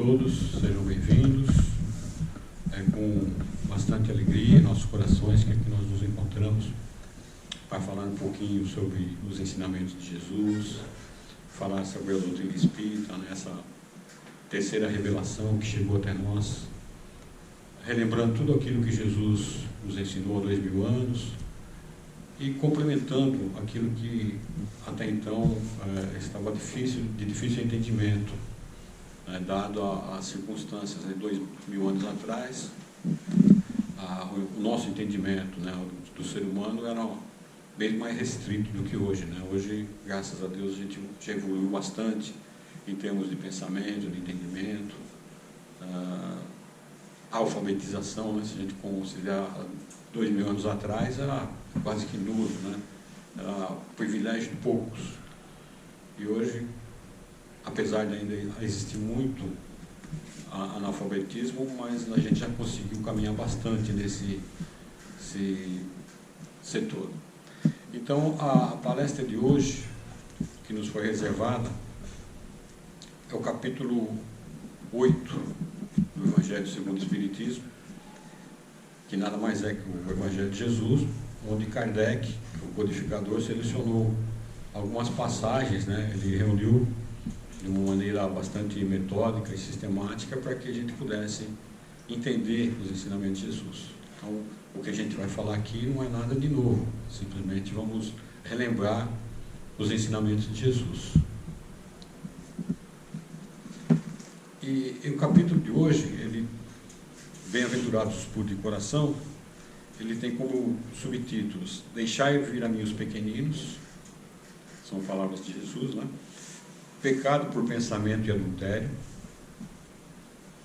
todos, sejam bem-vindos. É com bastante alegria em nossos corações que aqui nós nos encontramos para falar um pouquinho sobre os ensinamentos de Jesus, falar sobre a doutrina espírita, essa terceira revelação que chegou até nós, relembrando tudo aquilo que Jesus nos ensinou há 2000 anos e complementando aquilo que até então estava de difícil entendimento, dado as circunstâncias de 2000 anos atrás. O nosso entendimento, do ser humano era bem mais restrito do que hoje. Hoje, graças a Deus, a gente já evoluiu bastante em termos de pensamento, de entendimento, a alfabetização, se a gente considerar 2000 anos atrás, era quase que nulo, era privilégio de poucos. E hoje, apesar de ainda existir muito analfabetismo, mas a gente já conseguiu caminhar bastante nesse setor. Então, a palestra de hoje, que nos foi reservada, é o capítulo 8 do Evangelho segundo o Espiritismo, que nada mais é que o Evangelho de Jesus, onde Kardec, o codificador, selecionou algumas passagens, ele reuniu de uma maneira bastante metódica e sistemática para que a gente pudesse entender os ensinamentos de Jesus. Então, o que a gente vai falar aqui não é nada de novo, simplesmente vamos relembrar os ensinamentos de Jesus. E o capítulo de hoje, ele, Bem-aventurados os puros de coração, ele tem como subtítulos: Deixai vir a mim os pequeninos, são palavras de Jesus, Pecado por pensamento e adultério,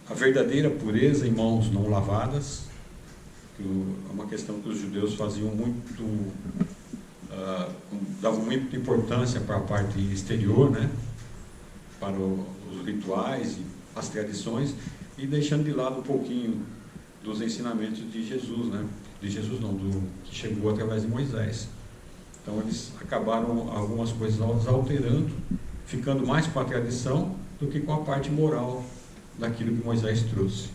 a verdadeira pureza em mãos não lavadas, que é uma questão que os judeus faziam muito, davam muita importância para a parte exterior, para os rituais e as tradições, e deixando de lado um pouquinho dos ensinamentos de Jesus, que chegou através de Moisés. Então eles acabaram algumas coisas alterando, ficando mais com a tradição do que com a parte moral daquilo que Moisés trouxe.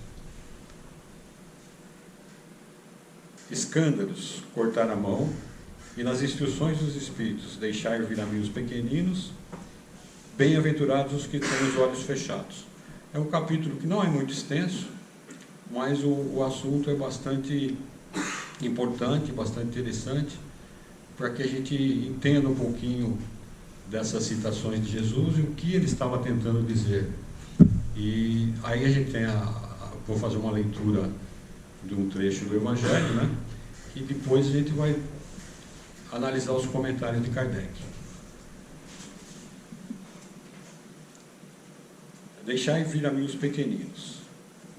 Escândalos, cortar a mão, e nas instruções dos Espíritos, deixar vir a mim os pequeninos, bem-aventurados os que têm os olhos fechados. É um capítulo que não é muito extenso, mas o assunto é bastante importante, bastante interessante, para que a gente entenda um pouquinho dessas citações de Jesus e o que ele estava tentando dizer. E aí a gente tem vou fazer uma leitura de um trecho do Evangelho, e depois a gente vai analisar os comentários de Kardec. Deixai vir a mim os pequeninos,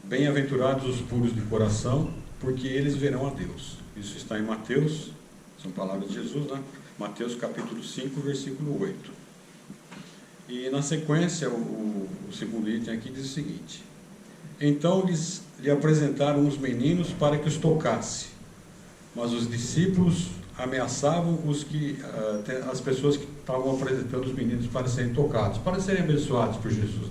bem-aventurados os puros de coração, porque eles verão a Deus. Isso está em Mateus, são palavras de Jesus, Mateus capítulo 5, versículo 8. E na sequência, o segundo item aqui diz o seguinte: Então lhe apresentaram os meninos para que os tocasse, mas os discípulos ameaçavam as pessoas que estavam apresentando os meninos para serem tocados, para serem abençoados por Jesus,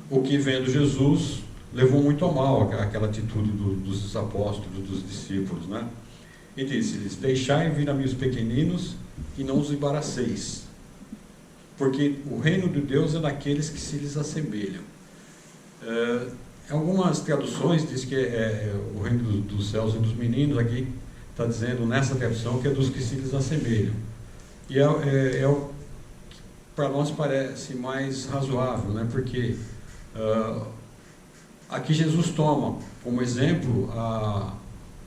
O que, vendo Jesus, levou muito a mal aquela atitude dos apóstolos, dos discípulos, E disse-lhes: Deixai vir a mim os pequeninos e não os embaraceis, porque o reino de Deus é daqueles que se lhes assemelham. Em algumas traduções diz que o reino dos céus e dos meninos. Aqui está dizendo, nessa tradução, que é dos que se lhes assemelham. E é o que para nós parece mais razoável, porque aqui Jesus toma como exemplo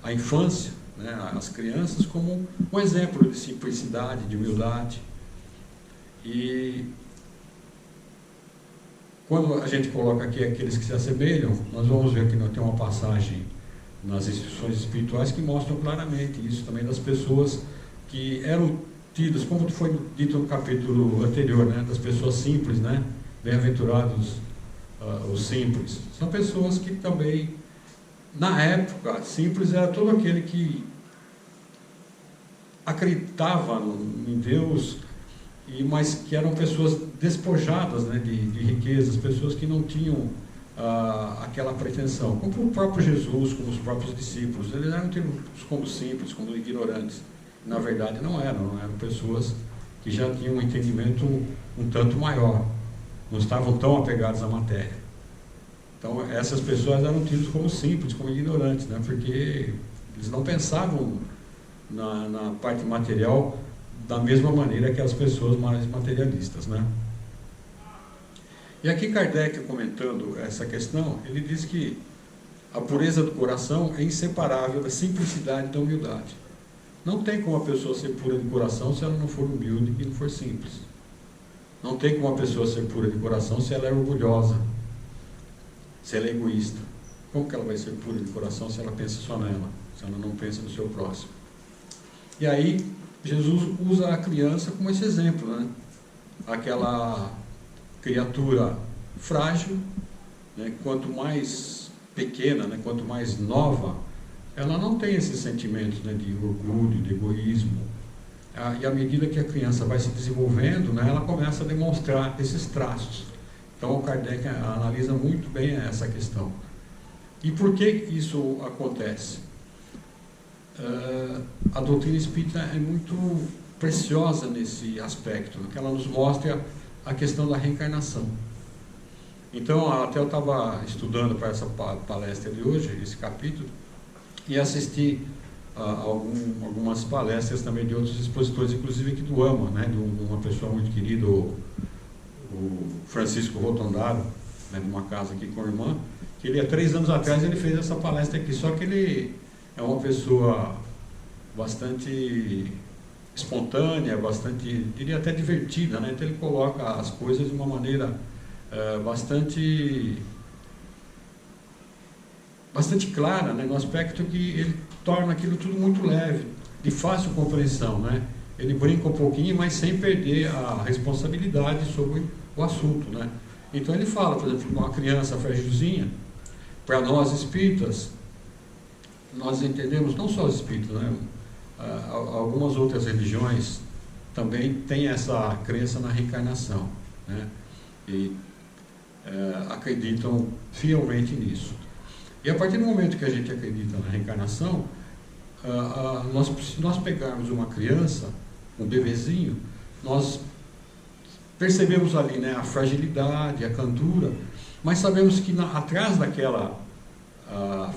a infância, as crianças, como um exemplo de simplicidade, de humildade. E quando a gente coloca aqui aqueles que se assemelham, nós vamos ver que tem uma passagem nas instruções espirituais que mostram claramente isso também, das pessoas que eram tidas, como foi dito no capítulo anterior, das pessoas simples, bem-aventurados os simples. São pessoas que também, na época, simples era todo aquele que acreditava em Deus, mas que eram pessoas despojadas, né, de riquezas, pessoas que não tinham aquela pretensão, como o próprio Jesus, como os próprios discípulos. Eles eram tidos como simples, como ignorantes. Na verdade não eram pessoas que já tinham um entendimento um tanto maior, não estavam tão apegados à matéria. Então essas pessoas eram tidas como simples, como ignorantes, né, porque eles não pensavam na parte material da mesma maneira que as pessoas mais materialistas, né? E aqui Kardec, comentando essa questão, ele diz que a pureza do coração é inseparável da simplicidade e da humildade. Não tem como a pessoa ser pura de coração se ela não for humilde e não for simples. Não tem como a pessoa ser pura de coração se ela é orgulhosa, se ela é egoísta. Como que ela vai ser pura de coração se ela pensa só nela, se ela não pensa no seu próximo? E aí Jesus usa a criança como esse exemplo, né? Aquela criatura frágil, né? Quanto mais pequena, né? Quanto mais nova, ela não tem esses sentimentos, né? De orgulho, de egoísmo. E à medida que a criança vai se desenvolvendo, né? Ela começa a demonstrar esses traços. Então o Kardec analisa muito bem essa questão. E por que isso acontece? A doutrina espírita é muito preciosa nesse aspecto, que ela nos mostra a questão da reencarnação. Então, até eu estava estudando para essa palestra de hoje, esse capítulo, e assisti algumas palestras também de outros expositores, inclusive aqui do AMA, né, de uma pessoa muito querida, o Francisco Rotondaro, né, de uma casa aqui com a irmã, que ele há 3 anos atrás ele fez essa palestra aqui, só que ele é uma pessoa bastante espontânea, bastante, diria até divertida, né? Então ele coloca as coisas de uma maneira bastante clara, né? No aspecto que ele torna aquilo tudo muito leve, de fácil compreensão, né? Ele brinca um pouquinho, mas sem perder a responsabilidade sobre o assunto, né? Então ele fala, por exemplo, uma criança frágilzinha, para nós espíritas, nós entendemos, não só os espíritos, né? Algumas outras religiões também têm essa crença na reencarnação, né? E acreditam fielmente nisso. E a partir do momento que a gente acredita na reencarnação, se nós pegarmos uma criança, um bebezinho, nós percebemos ali, né, a fragilidade, a candura, mas sabemos que atrás daquela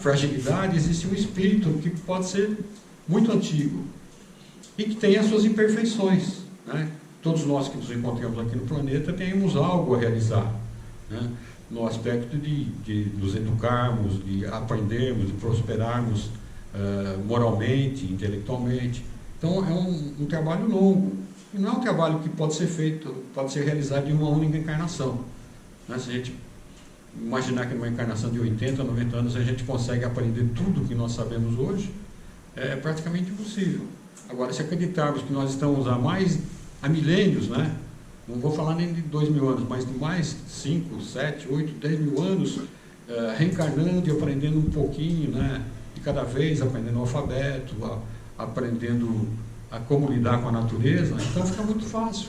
fragilidade existe um espírito que pode ser muito antigo e que tem as suas imperfeições, né? Todos nós que nos encontramos aqui no planeta temos algo a realizar, né? No aspecto de nos educarmos, de aprendermos, de prosperarmos moralmente, intelectualmente. Então é um trabalho longo, e não é um trabalho que pode ser realizado em uma única encarnação, né? Se a gente imaginar que numa encarnação de 80, 90 anos a gente consegue aprender tudo que nós sabemos hoje, é praticamente impossível. Agora, se acreditarmos que nós estamos há milênios, né? Não vou falar nem de 2000 anos, mas de mais 5, 7, 8, 10 mil anos, reencarnando e aprendendo um pouquinho, né? De cada vez, aprendendo o alfabeto, aprendendo a como lidar com a natureza, então fica muito fácil.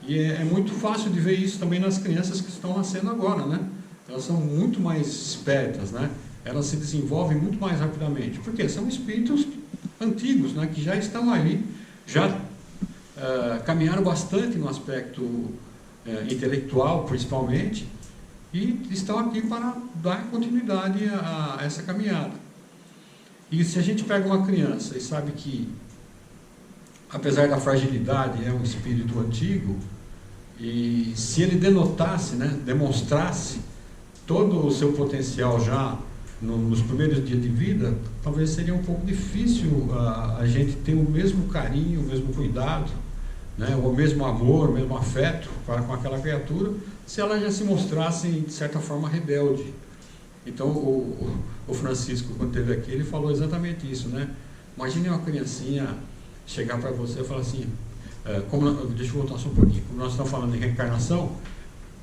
E é muito fácil de ver isso também nas crianças que estão nascendo agora, né? Elas são muito mais espertas, né? Elas se desenvolvem muito mais rapidamente. Por quê? São espíritos antigos, né? Que já estão aí, já caminharam bastante no aspecto intelectual, principalmente, e estão aqui para dar continuidade a essa caminhada. E se a gente pega uma criança e sabe que, apesar da fragilidade, é um espírito antigo, e se ele denotasse, né, demonstrasse todo o seu potencial já nos primeiros dias de vida, talvez seria um pouco difícil a gente ter o mesmo carinho, o mesmo cuidado, né, o mesmo amor, o mesmo afeto para com aquela criatura, se ela já se mostrasse, de certa forma, rebelde. Então, o Francisco, quando esteve aqui, ele falou exatamente isso, né? Imagine uma criancinha chegar para você e falar assim, deixa eu voltar só um pouquinho, como nós estamos falando de reencarnação,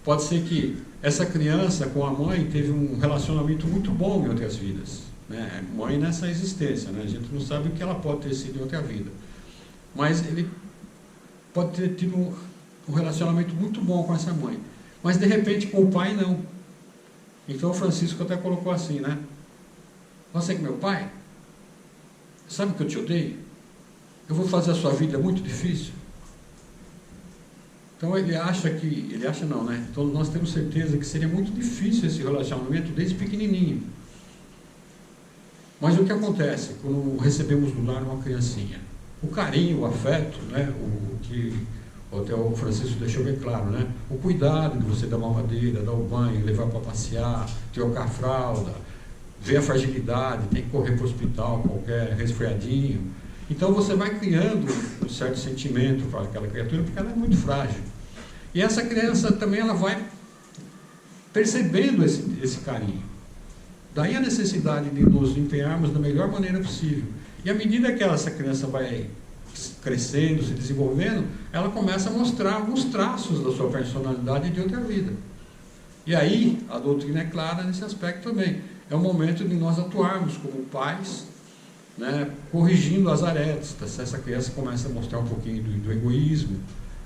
pode ser que essa criança com a mãe teve um relacionamento muito bom em outras vidas, né? Mãe nessa existência, né? A gente não sabe o que ela pode ter sido em outra vida, mas ele pode ter tido um relacionamento muito bom com essa mãe, mas de repente com o pai não. Então o Francisco até colocou assim, né? Você que é meu pai, sabe que eu te odeio? Eu vou fazer a sua vida muito difícil. Então ele acha não, né? Então nós temos certeza que seria muito difícil esse relacionamento desde pequenininho. Mas o que acontece quando recebemos do lar uma criancinha? O carinho, o afeto, né? O que até o Francisco deixou bem claro, né? O cuidado de você dar mamadeira, dar o banho, levar para passear, trocar a fralda, ver a fragilidade, tem que correr para o hospital, qualquer resfriadinho. Então você vai criando um certo sentimento para aquela criatura, porque ela é muito frágil. E essa criança também ela vai percebendo esse carinho. Daí a necessidade de nos empenharmos da melhor maneira possível. E à medida que essa criança vai crescendo, se desenvolvendo, ela começa a mostrar alguns traços da sua personalidade de outra vida. E aí a doutrina é clara nesse aspecto também. É o momento de nós atuarmos como pais, né, corrigindo as arestas. Se essa criança começa a mostrar um pouquinho do egoísmo,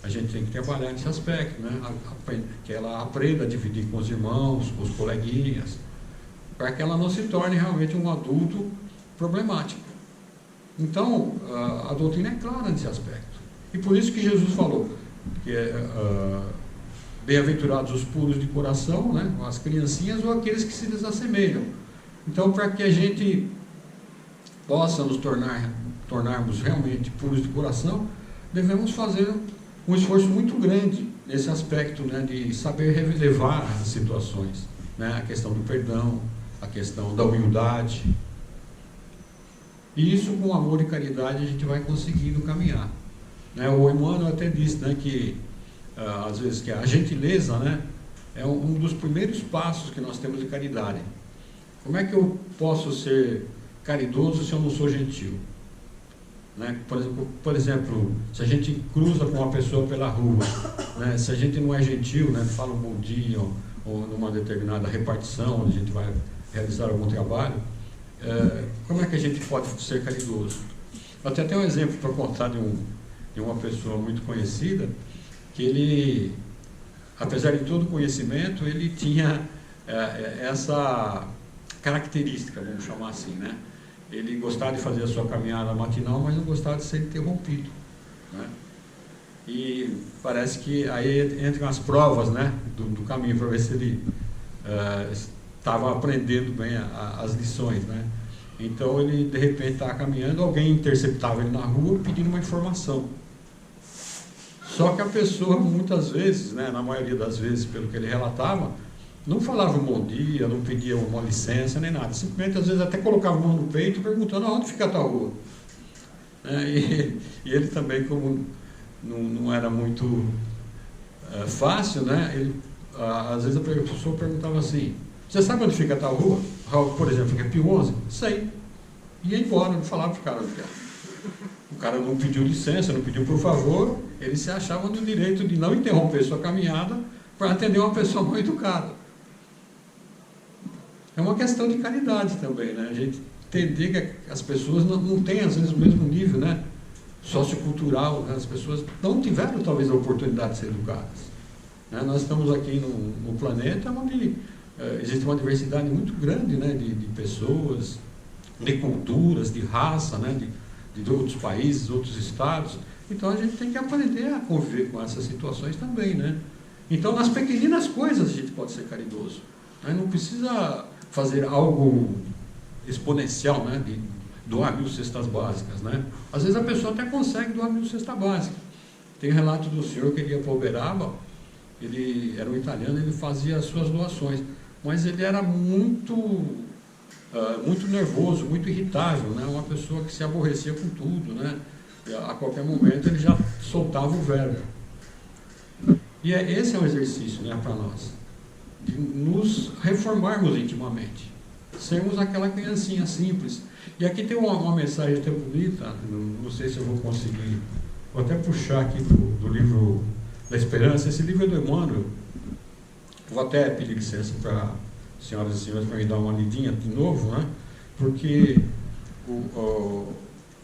a gente tem que trabalhar nesse aspecto, né, que ela aprenda a dividir com os irmãos, com os coleguinhas, para que ela não se torne realmente um adulto problemático. Então, a doutrina é clara nesse aspecto. E por isso que Jesus falou que bem-aventurados os puros de coração, né, as criancinhas ou aqueles que se desassemelham. Então, para que a gente possa nos tornarmos realmente puros de coração, devemos fazer um esforço muito grande nesse aspecto, né, de saber relevar as situações, né, a questão do perdão, a questão da humildade. E isso, com amor e caridade, a gente vai conseguindo caminhar. Né, o Emmanuel até disse, né, que às vezes que a gentileza, né, é um dos primeiros passos que nós temos de caridade. Como é que eu posso ser caridoso se eu não sou gentil? Né? Por exemplo, se a gente cruza com uma pessoa pela rua, né, se a gente não é gentil, né, fala um bom dia ou numa determinada repartição onde a gente vai realizar algum trabalho, como é que a gente pode ser caridoso? Eu até tenho um exemplo para contar de uma pessoa muito conhecida, que ele, apesar de todo o conhecimento, ele tinha essa característica, vamos chamar assim, né? Ele gostava de fazer a sua caminhada matinal, mas não gostava de ser interrompido, né? E parece que aí entram as provas, né, do caminho, para ver se ele estava aprendendo bem as lições, né? Então ele, de repente, estava caminhando, alguém interceptava ele na rua pedindo uma informação. Só que a pessoa, muitas vezes, né, na maioria das vezes, pelo que ele relatava, não falava um bom dia, não pedia uma licença, nem nada. Simplesmente, às vezes, até colocava a mão no peito, perguntando onde fica a tal rua. E ele também, como não era muito fácil, né, ele, às vezes a pessoa perguntava assim: você sabe onde fica a tal rua? Por exemplo, fica Pio 11? Sei. Ia embora, não falava para o cara onde era. O cara não pediu licença, não pediu por favor, ele se achava no direito de não interromper sua caminhada para atender uma pessoa mal educada. É uma questão de caridade também, né? A gente entender que as pessoas não têm, às vezes, o mesmo nível, né, sociocultural, né? As pessoas não tiveram, talvez, a oportunidade de ser educadas. Né? Nós estamos aqui no planeta onde existe uma diversidade muito grande, né, de pessoas, de culturas, de raça, né, de outros países, outros estados. Então a gente tem que aprender a conviver com essas situações também, né? Então, nas pequeninas coisas a gente pode ser caridoso, né? Não precisa fazer algo exponencial, né, de doar 1000 cestas básicas, né? Às vezes a pessoa até consegue doar 1000 cestas básicas. Tem relato do senhor que ele ia para Uberaba, ele era um italiano, ele fazia as suas doações, mas ele era muito nervoso, muito irritável, né? Uma pessoa que se aborrecia com tudo, né? A qualquer momento ele já soltava o verbo. E esse é um exercício, né, para nós, de nos reformarmos intimamente, sermos aquela criancinha simples. E aqui tem uma mensagem até bonita, não sei se eu vou conseguir, vou até puxar aqui do livro da Esperança. Esse livro é do Emmanuel. Vou até pedir licença para senhoras e senhores para me dar uma lidinha de novo, né? Porque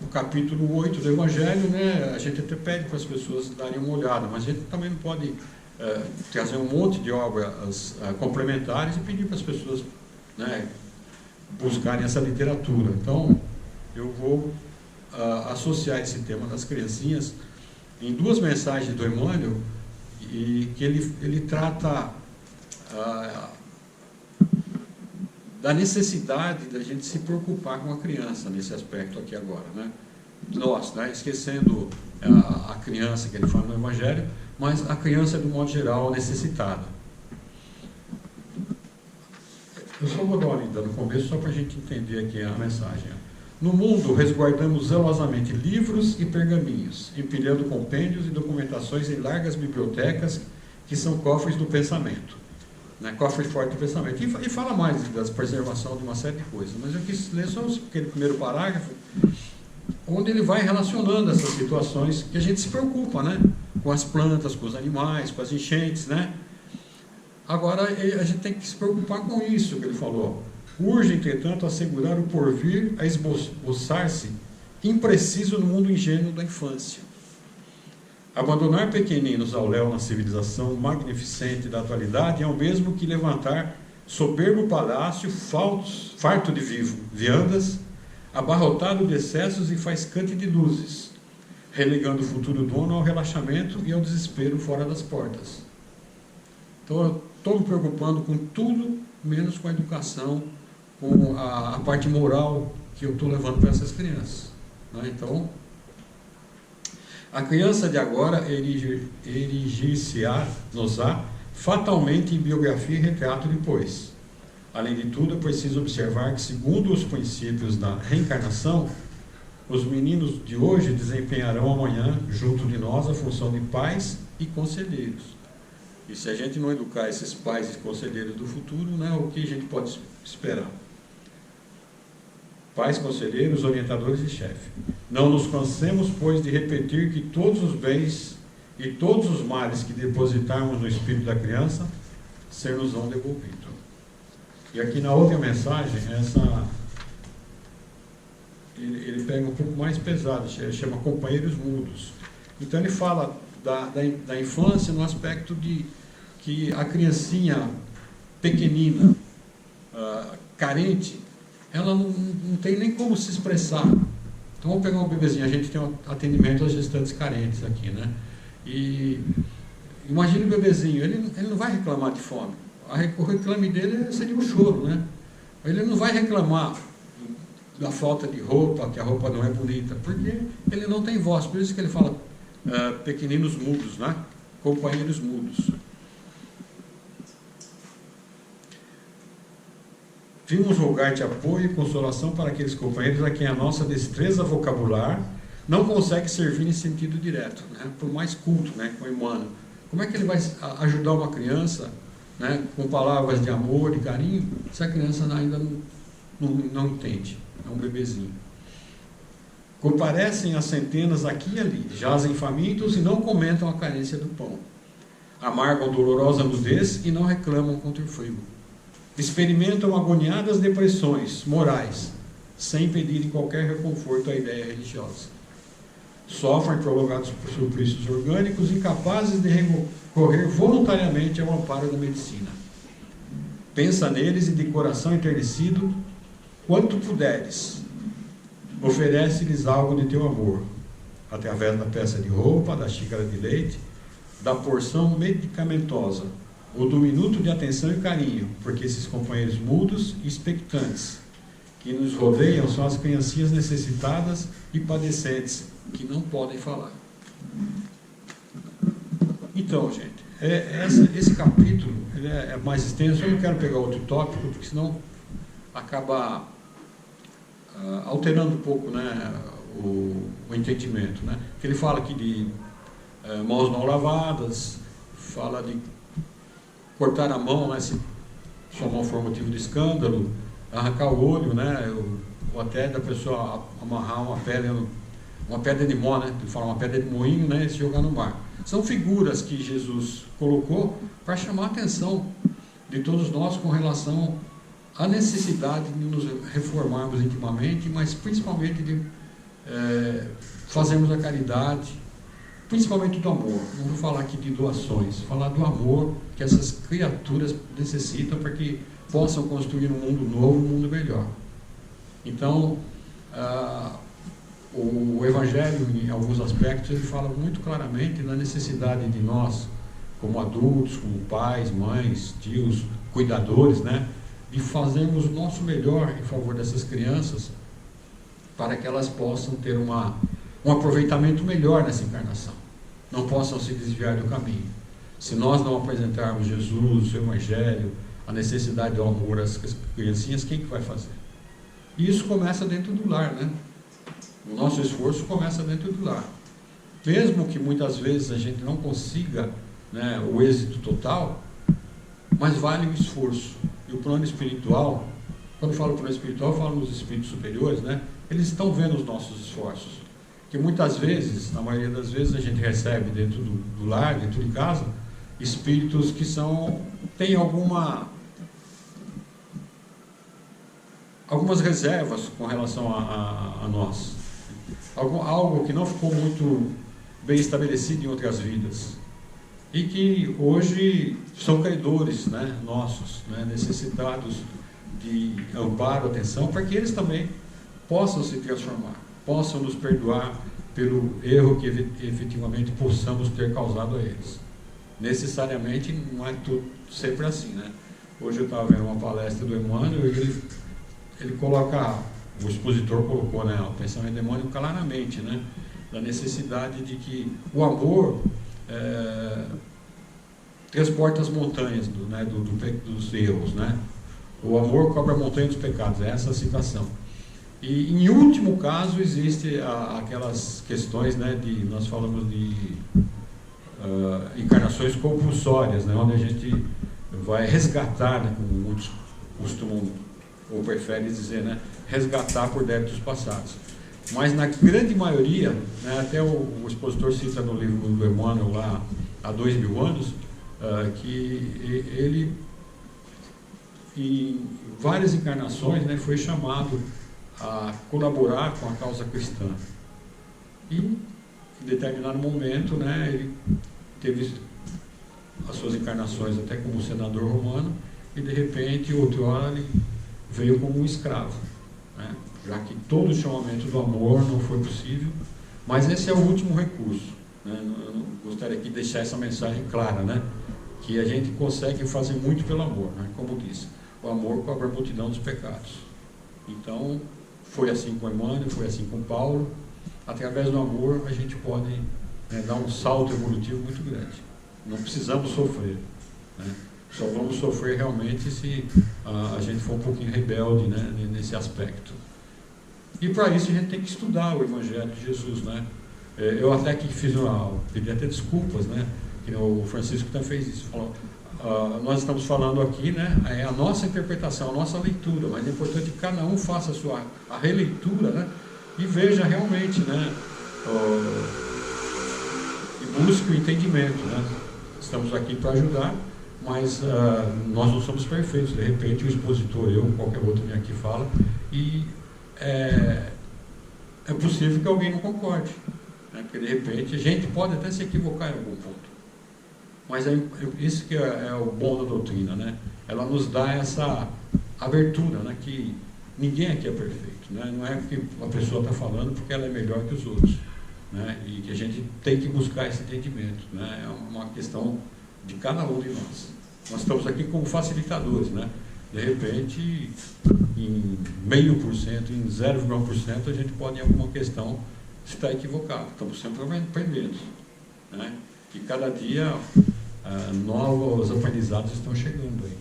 o capítulo 8 do Evangelho, né, a gente até pede para as pessoas darem uma olhada, mas a gente também não pode trazer um monte de obras complementares e pedir para as pessoas, né, buscarem essa literatura. Então, eu vou associar esse tema das criancinhas em duas mensagens do Emmanuel, e que ele trata da necessidade da gente se preocupar com a criança nesse aspecto aqui agora, né? Nós, né, esquecendo a criança que ele fala no Evangelho, mas a criança de um modo geral necessitada. Eu só vou dar uma lida no começo só para a gente entender aqui a mensagem. No mundo, resguardamos zelosamente livros e pergaminhos, empilhando compêndios e documentações em largas bibliotecas que são cofres do pensamento, né? Cofres fortes do pensamento. E fala mais da preservação de uma série de coisas, mas eu quis ler só aquele primeiro parágrafo, onde ele vai relacionando essas situações que a gente se preocupa, né? Com as plantas, com os animais, com as enchentes, né? Agora, a gente tem que se preocupar com isso que ele falou. Urge, entretanto, assegurar o porvir a esboçar-se impreciso no mundo ingênuo da infância. Abandonar pequeninos ao léu na civilização magnificente da atualidade é o mesmo que levantar soberbo palácio farto de viandas, abarrotado de excessos e faiscante de luzes, relegando o futuro dono ao relaxamento e ao desespero fora das portas. Então, eu estou me preocupando com tudo, menos com a educação, com a parte moral que eu estou levando para essas crianças, né? Então, a criança de agora erigir-se-á-nos-á fatalmente em biografia e retrato depois. Além de tudo, é preciso observar que, segundo os princípios da reencarnação, os meninos de hoje desempenharão amanhã, junto de nós, a função de pais e conselheiros. E se a gente não educar esses pais e conselheiros do futuro, né, o que a gente pode esperar? Pais, conselheiros, orientadores e chefe. Não nos cansemos, pois, de repetir que todos os bens e todos os males que depositarmos no espírito da criança ser-nos-ão devolvidos. E aqui na outra mensagem, ele pega um pouco mais pesado, ele chama companheiros mudos. Então ele fala da infância no aspecto de que a criancinha pequenina, carente, ela não tem nem como se expressar. Então vamos pegar um bebezinho, a gente tem um atendimento às gestantes carentes aqui, né? E imagine o bebezinho, ele não vai reclamar de fome. O reclame dele seria um choro, né? Ele não vai reclamar da falta de roupa, que a roupa não é bonita, porque ele não tem voz. Por isso que ele fala pequeninos mudos, né? Companheiros mudos. Vimos rogar-te apoio e consolação para aqueles companheiros a quem a nossa destreza vocabular não consegue servir em sentido direto, né? Por mais culto, né? Com o Emmanuel. Como é que ele vai ajudar uma criança, né? Com palavras de amor, de carinho, se a criança ainda não entende? É um bebezinho. Comparecem as centenas aqui e ali, jazem famintos e não comentam a carência do pão. Amargam dolorosa nudez e não reclamam contra o frio. Experimentam agoniadas depressões morais, sem pedirem qualquer reconforto à ideia religiosa. Sofrem prolongados suplícios orgânicos, incapazes de recorrer voluntariamente ao amparo da medicina. Pensa neles e de coração enternecido, quanto puderes, oferece-lhes algo de teu amor, através da peça de roupa, da xícara de leite, da porção medicamentosa, ou do minuto de atenção e carinho, porque esses companheiros mudos e expectantes que nos rodeiam são as criancinhas necessitadas e padecentes que não podem falar. Então, gente, esse capítulo ele é mais extenso. Eu não quero pegar outro tópico, porque senão acaba alterando um pouco, né, o entendimento, né? Que ele fala aqui de mãos não lavadas, fala de cortar a mão, né, se sua mão for motivo de escândalo, arrancar o olho, né, ou até da pessoa amarrar uma pedra de mó, né, ele fala uma pedra de moinho, né, e se jogar no mar. São figuras que Jesus colocou para chamar a atenção de todos nós com relação à necessidade de nos reformarmos intimamente, mas principalmente de fazemos a caridade, principalmente do amor. Não vou falar aqui de doações, vou falar do amor que essas criaturas necessitam para que possam construir um mundo novo, um mundo melhor. Então, o Evangelho, em alguns aspectos, ele fala muito claramente da necessidade de nós, como adultos, como pais, mães, tios, cuidadores, né, de fazermos o nosso melhor em favor dessas crianças, para que elas possam ter um aproveitamento melhor nessa encarnação, não possam se desviar do caminho. Se nós não apresentarmos Jesus, o Evangelho, a necessidade do amor às criancinhas, quem que vai fazer? E isso começa dentro do lar, né? O nosso esforço começa dentro do lar. Mesmo que muitas vezes a gente não consiga, né, o êxito total, mas vale o esforço. E o plano espiritual, quando eu falo plano espiritual, eu falo dos espíritos superiores, né? Eles estão vendo os nossos esforços. Que muitas vezes, na maioria das vezes, a gente recebe dentro do lar, dentro de casa, espíritos que têm algumas reservas com relação a nós. Algo que não ficou muito bem estabelecido em outras vidas. E que hoje são credores, né, nossos, né, necessitados de amparo, atenção, para que eles também possam se transformar, possam nos perdoar pelo erro que efetivamente possamos ter causado a eles. Necessariamente não é tudo sempre assim, né? Hoje eu estava vendo uma palestra do Emmanuel e ele coloca, o expositor colocou, né, o pensamento do Emmanuel claramente, né, da necessidade de que o amor transporta as montanhas dos erros, né? O amor cobre a montanha dos pecados, é essa a citação. E em último caso existe aquelas questões, né, nós falamos de encarnações compulsórias, né, onde a gente vai resgatar, né, como muitos costumam ou preferem dizer, né, resgatar por débitos passados. Mas na grande maioria, né, até o expositor cita no livro do Emmanuel lá há 2000 anos, que ele em várias encarnações, né, foi chamado a colaborar com a causa cristã. E em determinado momento, né, ele teve as suas encarnações até como senador romano e de repente, outra hora, ele veio como um escravo, né, já que todo o chamamento do amor não foi possível, mas esse é o último recurso, né. Eu não gostaria aqui de deixar essa mensagem clara, né, que a gente consegue fazer muito pelo amor, né, como disse, o amor cobre a multidão dos pecados. Então, foi assim com Emmanuel, foi assim com Paulo. Através do amor a gente pode, né, dar um salto evolutivo muito grande. Não precisamos sofrer, né? Só vamos sofrer realmente se a gente for um pouquinho rebelde, né, nesse aspecto. E para isso a gente tem que estudar o Evangelho de Jesus, né? Eu até que pedi até desculpas, né? Que o Francisco também fez isso, falou, nós estamos falando aqui, né, é a nossa interpretação, a nossa leitura, mas é importante que cada um faça a releitura, né, e veja realmente, né, e busque o entendimento, né. Estamos aqui para ajudar, mas nós não somos perfeitos. De repente o expositor, eu, qualquer outro vem aqui e fala, e é possível que alguém não concorde, né, porque de repente a gente pode até se equivocar em algum ponto. Mas isso que é o bom da doutrina, né? Ela nos dá essa abertura, né? Que ninguém aqui é perfeito, né? Não é porque a pessoa está falando porque ela é melhor que os outros, né? E que a gente tem que buscar esse entendimento, né? É uma questão de cada um de nós. Nós estamos aqui como facilitadores, né? De repente, em 0,5%, em 0,1%, a gente pode, em alguma questão, estar equivocado. Estamos sempre aprendendo, né? E cada dia novos aprendizados estão chegando aí.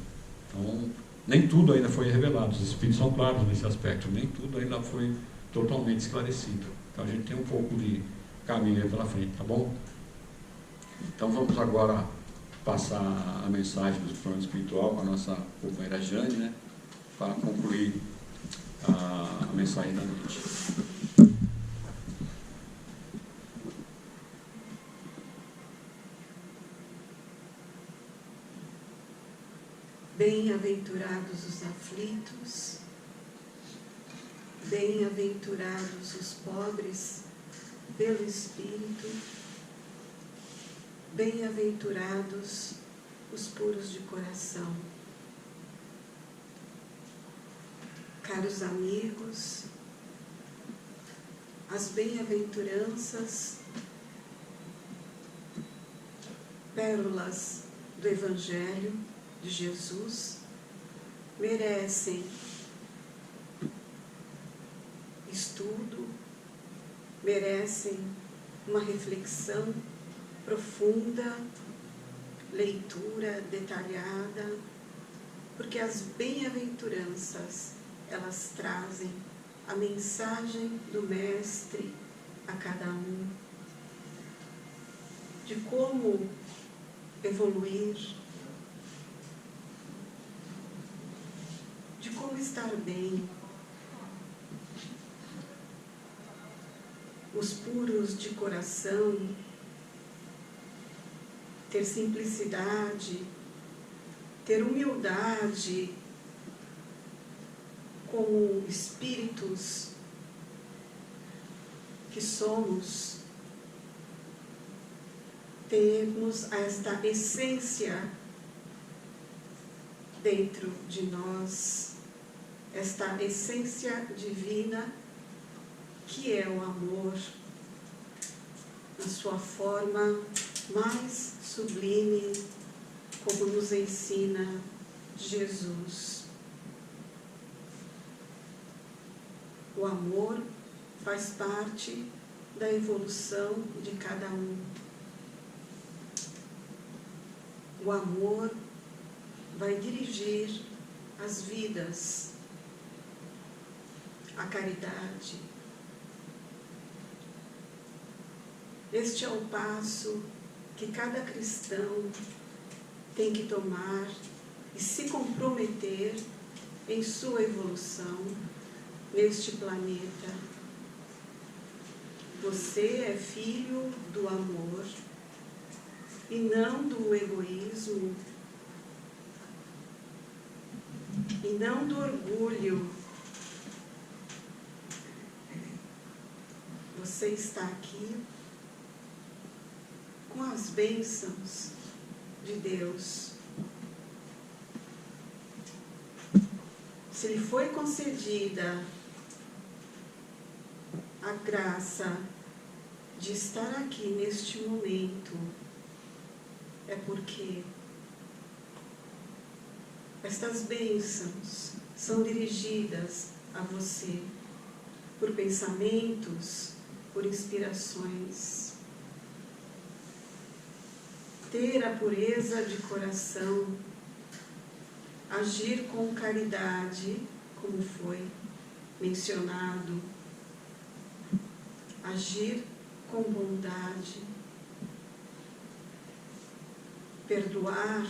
Então, nem tudo ainda foi revelado. Os Espíritos são claros nesse aspecto. Nem tudo ainda foi totalmente esclarecido. Então, a gente tem um pouco de caminho aí pela frente, tá bom? Então, vamos agora passar a mensagem do plano espiritual com a nossa companheira Jane, né? Para concluir a mensagem da noite. Bem-aventurados os aflitos, Bem-aventurados os pobres pelo Espírito, bem-aventurados os puros de coração. Caros amigos, as bem-aventuranças, pérolas do Evangelho de Jesus, merecem estudo, merecem uma reflexão profunda, leitura detalhada, porque as bem-aventuranças, elas trazem a mensagem do Mestre a cada um, de como evoluir, de como estar bem. Os puros de coração, ter simplicidade, ter humildade, como espíritos que somos, termos esta essência dentro de nós, esta essência divina que é o amor, na sua forma mais sublime, como nos ensina Jesus. O amor faz parte da evolução de cada um. O amor vai dirigir as vidas, a caridade. Este é o passo que cada cristão tem que tomar e se comprometer em sua evolução neste planeta. Você é filho do amor e não do egoísmo e não do orgulho. Você está aqui com as bênçãos de Deus. Se lhe foi concedida a graça de estar aqui neste momento, é porque estas bênçãos são dirigidas a você por pensamentos, por inspirações. Ter a pureza de coração, agir com caridade, como foi mencionado, agir com bondade, perdoar,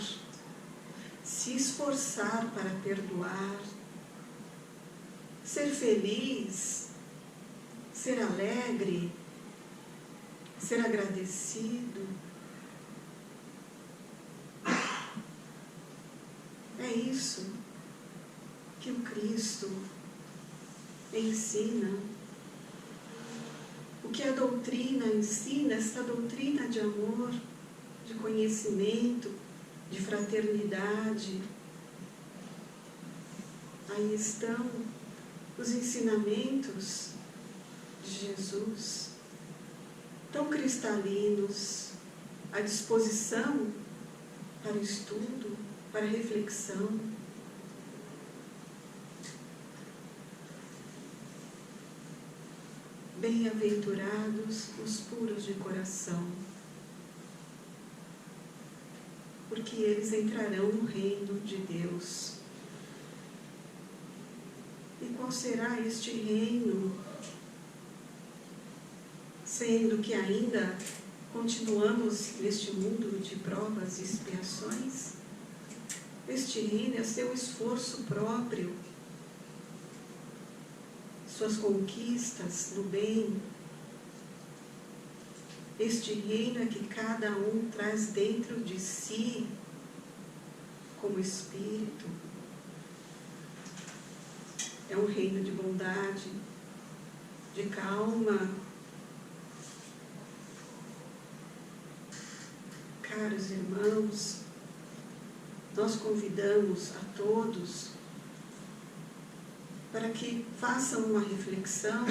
se esforçar para perdoar, ser feliz, ser alegre, ser agradecido. É isso que o Cristo ensina. O que a doutrina ensina, esta doutrina de amor, de conhecimento, de fraternidade. Aí estão os ensinamentos de Jesus, tão cristalinos, à disposição para o estudo, para a reflexão. Bem-aventurados os puros de coração, porque eles entrarão no reino de Deus. E qual será este reino? Sendo que ainda continuamos neste mundo de provas e expiações, este reino é seu esforço próprio, suas conquistas no bem. Este reino é que cada um traz dentro de si como espírito. É um reino de bondade, de calma. Caros irmãos, nós convidamos a todos para que façam uma reflexão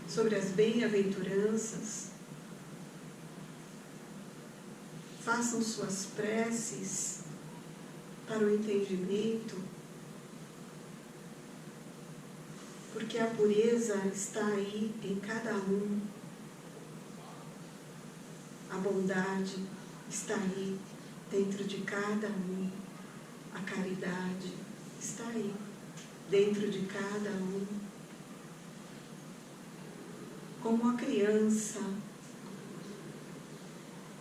sobre as bem-aventuranças, façam suas preces para o entendimento, porque a pureza está aí em cada um, a bondade está aí dentro de cada um, a caridade está aí dentro de cada um. Como a criança,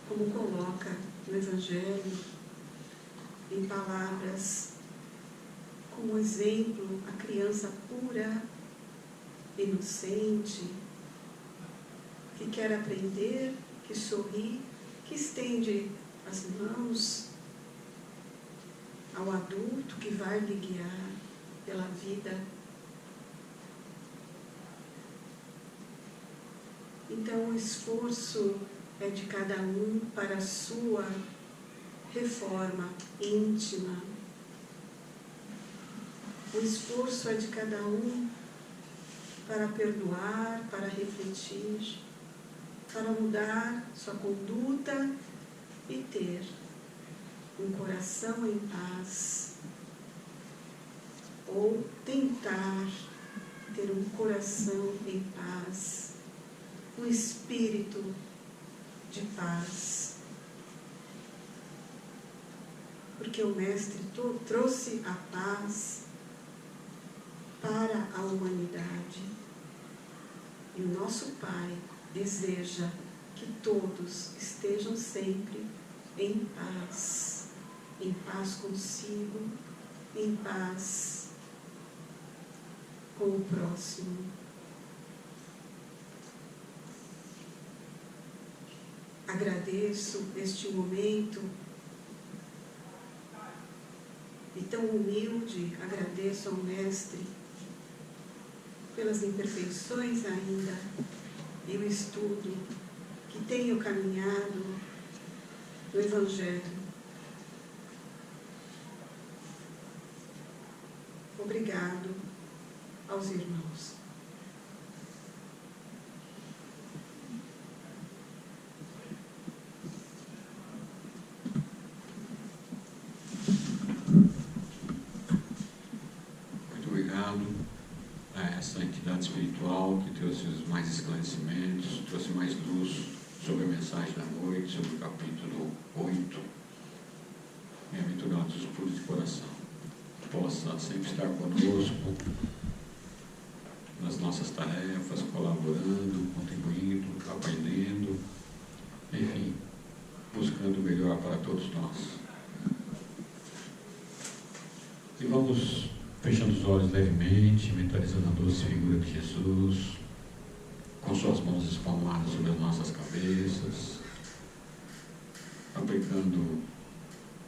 como coloca no Evangelho, em palavras, como exemplo, a criança pura, inocente, que quer aprender, que sorri, que estende as mãos ao adulto que vai lhe guiar pela vida. Então, o esforço é de cada um para a sua reforma íntima. O esforço é de cada um para perdoar, para refletir, para mudar sua conduta e ter um coração em paz, ou tentar ter um coração em paz, um espírito de paz. Porque o Mestre trouxe a paz para a humanidade. E o nosso Pai deseja que todos estejam sempre em paz consigo, em paz com o próximo. Agradeço este momento e tão humilde, agradeço ao Mestre pelas imperfeições ainda e o estudo que tenho caminhado no Evangelho. Obrigado aos irmãos. Muito obrigado a essa entidade espiritual que trouxe mais esclarecimentos, trouxe mais luz sobre a mensagem da noite, sobre o capítulo 8. Bem-aventurados os puros de coração. Possa sempre estar conosco nas nossas tarefas, colaborando, contribuindo, aprendendo, enfim, buscando o melhor para todos nós. E vamos fechando os olhos levemente, mentalizando a doce figura de Jesus, com suas mãos espalmadas sobre as nossas cabeças, aplicando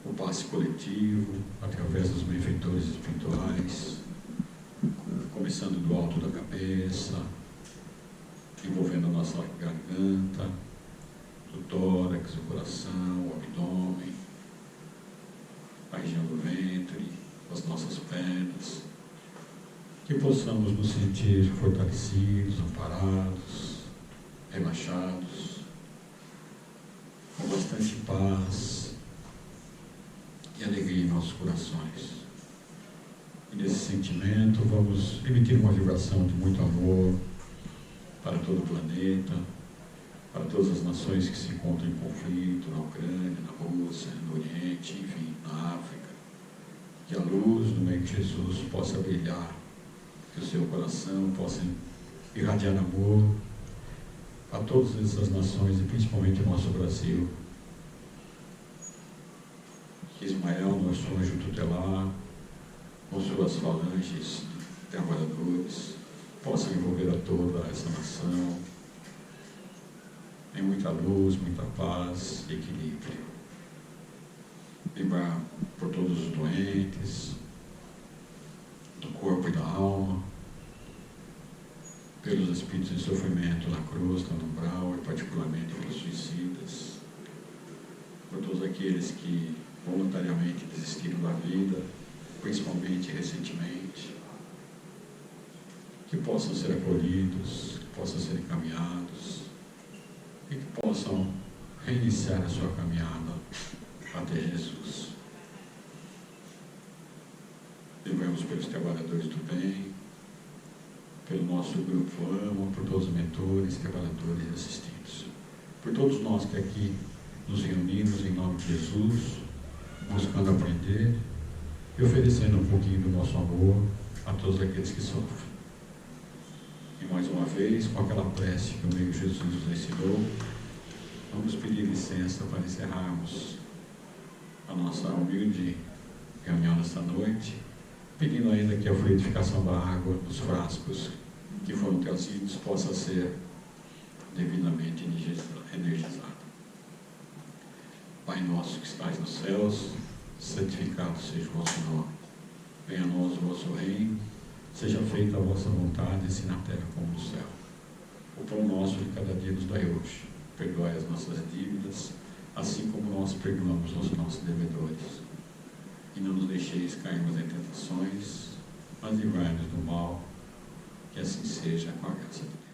o passe coletivo, através dos benfeitores espirituais, começando do alto da cabeça, envolvendo a nossa garganta, o tórax, o coração, o abdômen, a região do ventre, as nossas pernas, que possamos nos sentir fortalecidos, amparados, relaxados, com bastante paz e alegria em nossos corações. E nesse sentimento vamos emitir uma vibração de muito amor para todo o planeta, para todas as nações que se encontram em conflito, na Ucrânia, na Rússia, no Oriente, enfim, na África. Que a luz do meio de Jesus possa brilhar, que o seu coração possa irradiar amor a todas essas nações e principalmente o nosso Brasil. Que Ismael, nosso anjo tutelar, com suas falanges de trabalhadores, possa envolver a toda essa nação em muita luz, muita paz e equilíbrio. Vibrar por todos os doentes, do corpo e da alma, espíritos em sofrimento na cruz, no umbral, e particularmente pelos suicidas, por todos aqueles que voluntariamente desistiram da vida, principalmente recentemente, que possam ser acolhidos, que possam ser encaminhados e que possam reiniciar a sua caminhada até Jesus. Devemos pelos trabalhadores do bem, pelo nosso grupo AMA, por todos os mentores, trabalhadores e assistidos. Por todos nós que aqui nos reunimos em nome de Jesus, buscando aprender e oferecendo um pouquinho do nosso amor a todos aqueles que sofrem. E mais uma vez, com aquela prece que o meio Jesus nos ensinou, vamos pedir licença para encerrarmos a nossa humilde reunião nesta noite, pedindo ainda que a fluidificação da água dos frascos que foram trazidos possa ser devidamente energizada. Pai nosso que estais nos céus, santificado seja o vosso nome. Venha a nós o vosso reino, seja feita a vossa vontade, assim na terra como no céu. O pão nosso de cada dia nos dai hoje. Perdoai as nossas dívidas, assim como nós perdoamos aos nossos devedores. E não nos deixeis cairmos em tentações, mas livrai-nos do mal, que assim seja com a graça de Deus.